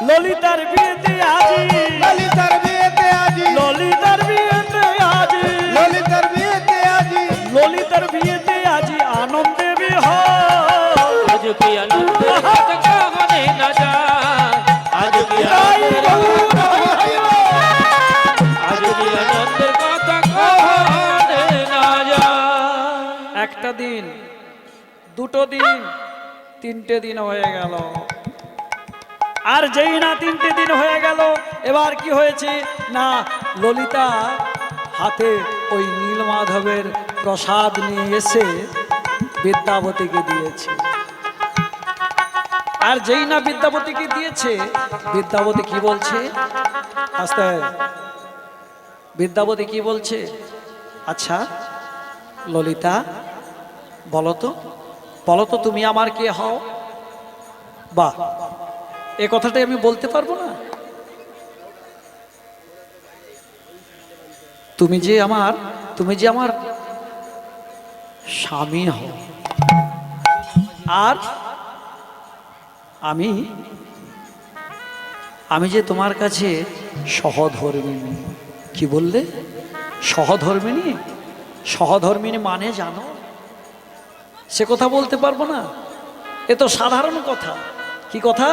A: ললিতার বিয়েতে আজি,
C: ললিতার বিয়েতে আজি।
A: ললিতার বিয়েতে আজি,
C: ললিতার বিয়েতে আজি।
A: ললিতার বিয়েতে আজি আনন্দে বিহল।
B: আজ কি আনন্দের কথা কহনে না যায়। আজ কি
A: নিতাই
B: আনন্দের
A: গৌর হরি হরি বল।
B: আজ কি আনন্দের কথা কহনে না যায়।
A: একটা দিন, দুটো দিন, তিনটে দিন হয়ে গেল। আর যেই না তিনটে দিন হয়ে গেল, এবার কি হয়েছে না, ললিতা হাতে ওই নীলমাধবের প্রসাদ নিয়ে এসে বিদ্যাবতীকে দিয়েছে। আর যেই না বিদ্যাবতীকে দিয়েছে, বিদ্যাবতী কি বলছে? আস্তে, বিদ্যাবতী কি বলছে? আচ্ছা ললিতা, বলো তো, বলো তো তুমি আমার কে হও? বাহ, এ কথাটাই আমি বলতে পারবো না? তুমি যে আমার স্বামী হও, আর আমি যে তোমার কাছে সহধর্মিণী। কি বললে? সহধর্মিণী? সহধর্মিণী মানে জানো? সে কথা বলতে পারবো না, এ তো সাধারণ কথা। কি কথা?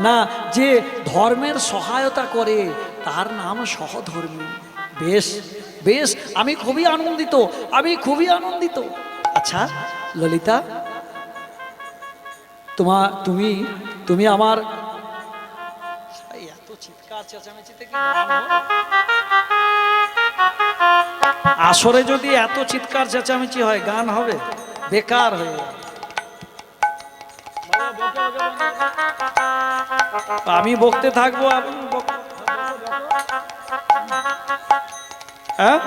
A: না, যে ধর্মের সহায়তা করে তার নাম সহধর্মী। বেশ বেশ, আমি খুবই আনন্দিত, আমি খুবই আনন্দিত। আচ্ছা ললিতা, তুমি আমার এই এত চিৎকার চেঁচামেচিতে কি গান হয়? আসরে যদি এত চিৎকার চেঁচামেচি হয়, গান হবে? বেকার হয়ে যাবে। আমি বকতে থাকবো, আপনি হ্যাঁ?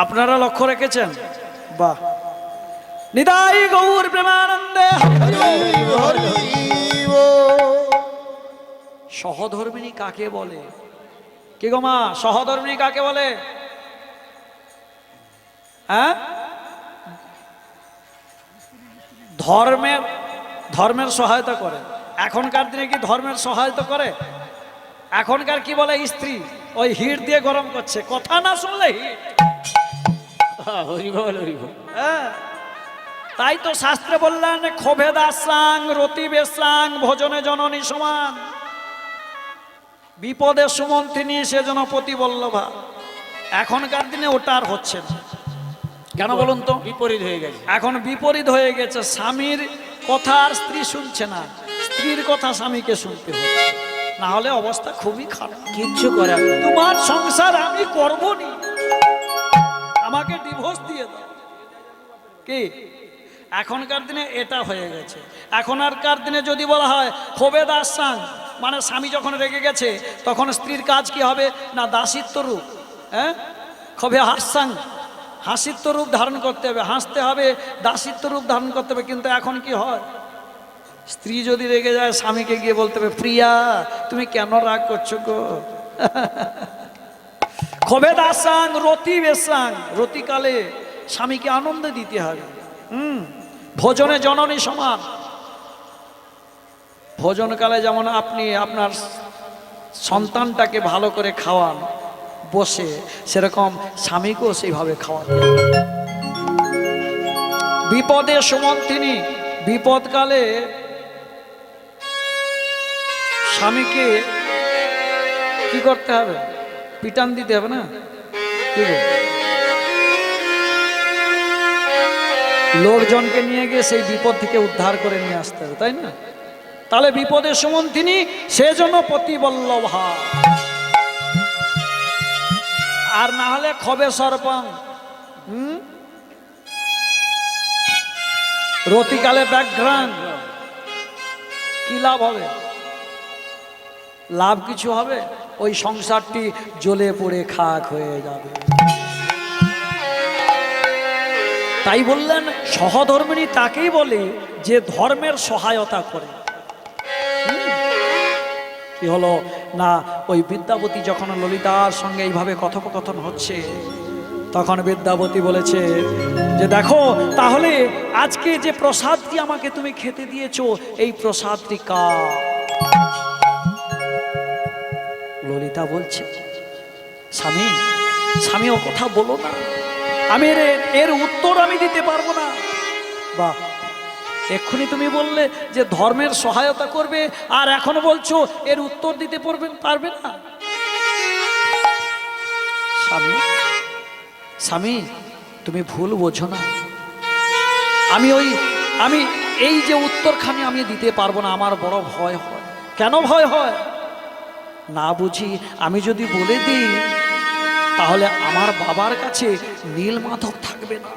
A: আপনারা লক্ষ্য রেখেছেন? বাহ, নিতাই গৌর প্রেমানন্দে।
C: হরি হরি বল।
A: সহধর্মিণী কাকে বলে? কি গো মা, সহধর্মিণী কাকে বলে? হ্যাঁ, ধর্মের সহায়তা করে। এখনকার দিনে কি ধর্মের সহায়তা করে? এখনকার কি বলে, স্ত্রী ওই হিট দিয়ে গরম করছে, কথা না শুনলে হিট।
B: হরি বল, হরি বল।
A: হ্যাঁ, তাই তো শাস্ত্রে বললেন, ক্ষোভে দাসাং রতি বেশাং ভোজনে জননী সমান, বিপদে সুমন্ত্রিনী সে যেন প্রতিবল্লভা। এখনকার দিনে ওটা আর হচ্ছে না। কেন বলুন তো?
B: বিপরীত হয়ে গেছে।
A: এখন বিপরীত হয়ে গেছে, স্বামীর কথা আর স্ত্রী শুনছে না, স্ত্রীর কথা স্বামীকে শুনতে হচ্ছে, না হলে অবস্থা খুবই খারাপ।
B: কিচ্ছু করার নেই।
A: তোমার সংসার আমি করব নি, আমাকে ডিভোর্স দিয়ে দাও। কি এখনকার দিনে এটা হয়ে গেছে। এখনকার দিনে যদি বলা হয় ক্ষোভে দাস সাং, মানে স্বামী যখন রেগে গেছে তখন স্ত্রীর কাজ কি হবে না দাসিত্ব রূপ, হ্যাঁ, ক্ষোভে হাসাং, হাসিত্ব রূপ ধারণ করতে হবে, হাসতে হবে, দাসিত্ব রূপ ধারণ করতে হবে। কিন্তু এখন কি হয়, স্ত্রী যদি রেগে যায় স্বামীকে গিয়ে বলতে হবে প্রিয়া তুমি কেন রাগ করছো গো। ক্ষোভে দাসাং রতি বেসাং, রতিকালে স্বামীকে আনন্দ দিতে হবে। ভোজনে জননী সমান। ভোজনকালে যেমন আপনি আপনার সন্তানটাকে ভালো করে খাওয়ান বসে, সেরকম স্বামীকেও সেইভাবে খাওয়াতে হবে। বিপদে সুমন্থিনী, বিপদকালে স্বামীকে কি করতে হবে, পিটান দিতে হবে না, কি গো? লোকজনকে নিয়ে গিয়ে সেই বিপদ থেকে উদ্ধার করে নিয়ে আসতে হবে, তাই না? তাহলে বিপদে সুমন্থিনী, সেজন্য পতিবল্লভা। আর না হলে ক্ষোভে সর্পং, রতিকালে ব্যাঘ্রাণ। কি লাভ হবে? লাভ কিছু হবে? ওই সংসারটি জ্বলে পড়ে খাক হয়ে যাবে। তাই বললেন সহধর্মিণী তাকেই বলে যে ধর্মের সহায়তা করে। কি হলো না, ওই বিদ্যাপতি যখন ললিতার সঙ্গে এইভাবে কথোপকথন হচ্ছে, তখন বিদ্যাপতি বলেছে যে দেখো তাহলে আজকে যে প্রসাদটি আমাকে তুমি খেতে দিয়েছো, এই প্রসাদটি কার? ললিতা বলছে স্বামী, স্বামী ও কথা বলো না, আমি এর উত্তর আমি দিতে পারবো না। বাহ, এক্ষুনি তুমি বললে যে ধর্মের সহায়তা করবে, আর এখন বলছো এর উত্তর দিতে পারবে না। স্বামী, স্বামী তুমি ভুল বোঝো না, আমি এই যে উত্তরখানি আমি দিতে পারবো না, আমার বড় ভয় হয়। কেন ভয় হয়? না বুঝি আমি যদি বলে দিই তাহলে আমার বাবার কাছে নীলমাধব থাকবে না।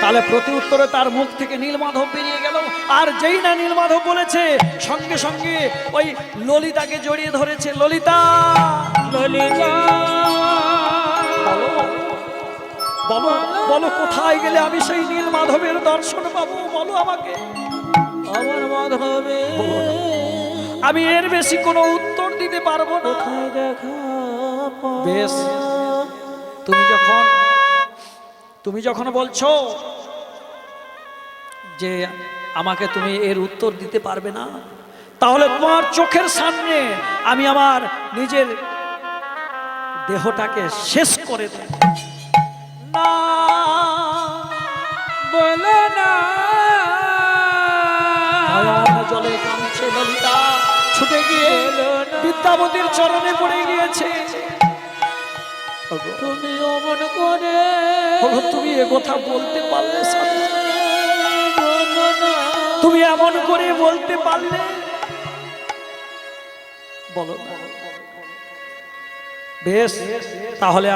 A: তাহলে প্রতি উত্তরে তার মুখ থেকে নীলমাধব বেরিয়ে গেল, আর যেই না নীলমাধব বলেছে সঙ্গে সঙ্গে ওই ললিতাকে জড়িয়ে ধরেছে। ললিতা,
B: ললিতা
A: বলো বলো কোথায় গেলে আমি সেই নীলমাধবের দর্শন পাবো, বলো আমাকে।
B: আমার মাধবে
A: আমি এর বেশি কোনো উত্তর দিতে পারবো না।
B: দেখা
A: বেশ, তুমি যখন বলছো যে আমাকে তুমি এর উত্তর দিতে পারবে না, তাহলে তোমার চোখের সামনে আমি আমার নিজের দেহটাকে শেষ করে দেব। না
B: বলো না।
A: জলে কাঁদছে ললিতা, ছুটে গিয়ে বিদ্যাপতির চরণে পড়ে গিয়েছে।
B: তুমি অমন করে
A: তুমি এ কথা বলতে পারলে স্বামী? তুমি এমন করে বলতে পারলে? বলো না। বেশ, তাহলে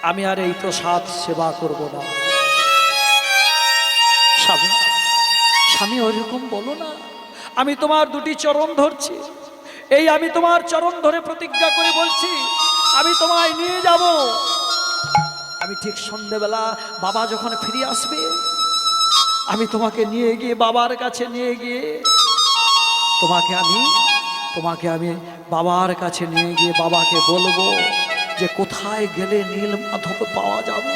A: আমি আর এই প্রসাদ সেবা করব না। স্বামী, স্বামী ওইরকম বলো না। আমি তোমার দুটি চরণ ধরছি, এই আমি তোমার চরণ ধরে প্রতিজ্ঞা করে বলছি, আমি তোমায় নিয়ে যাব। আমি ঠিক সন্ধ্যেবেলা বাবা যখন ফিরে আসবে, আমি তোমাকে নিয়ে গিয়ে বাবার কাছে নিয়ে গিয়ে তোমাকে আমি বাবার কাছে নিয়ে গিয়ে বাবাকে বলবো যে কোথায় গেলে নীলমাধব পাওয়া যাবে।